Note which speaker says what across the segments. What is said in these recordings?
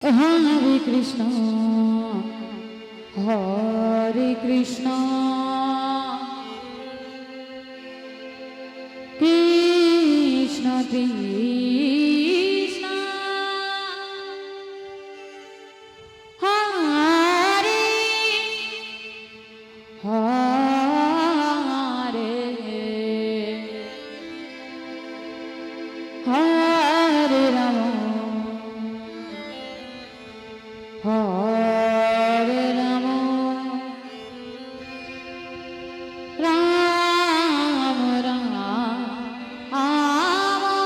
Speaker 1: Hare Krishna, Hare Krishna, Krishna Krishna, Hare Hare, Hare Rama, Hare Rama, Rama Rama, Hare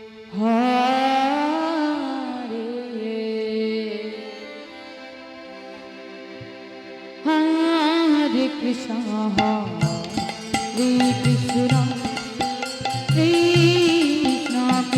Speaker 1: Hare, Hare Krishna, Hare Krishna, Krishna Krishna,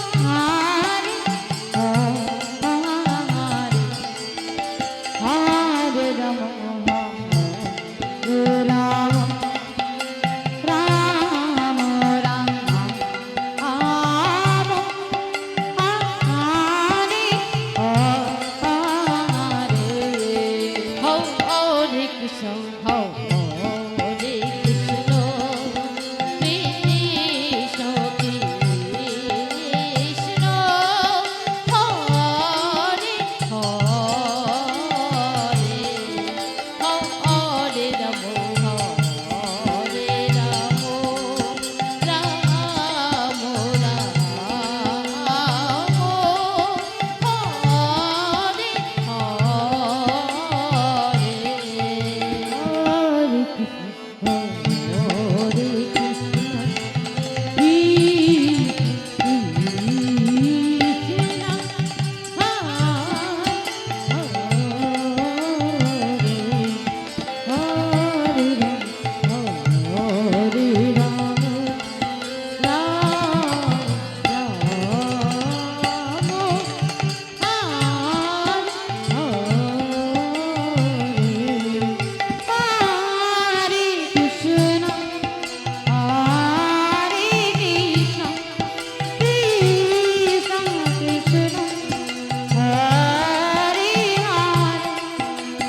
Speaker 1: Hare Hare,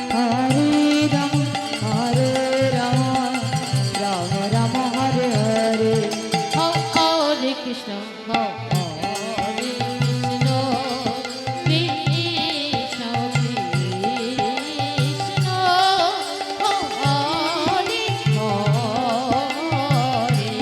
Speaker 1: Hare Rama, Hare Rama, Rama Rama, Hare Hare, Hare Krishna, Krishna Krishna, Hare Hare, Hare Rama, Rama Rama, Hare Hare,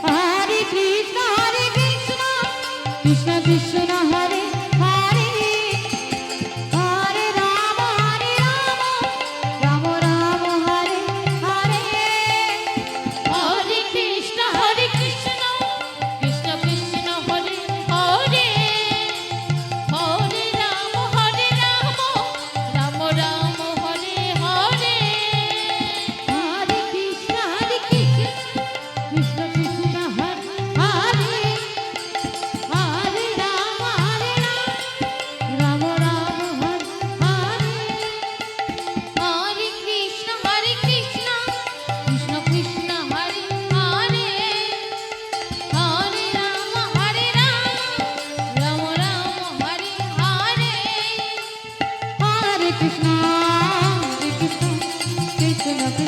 Speaker 1: Hare Krishna, Krishna Krishna, Hare Hare, Hare Rama, Rama Rama, Hare Hare, Hare Krishna, Krishna Krishna, Hare Hare, Hare Rama, Rama Rama, Hare Hare, Hare Krishna, Krishna Krishna, Hare Hare, Hare Rama, Rama Rama, Hare Hare, Hare Krishna, Krishna Krishna.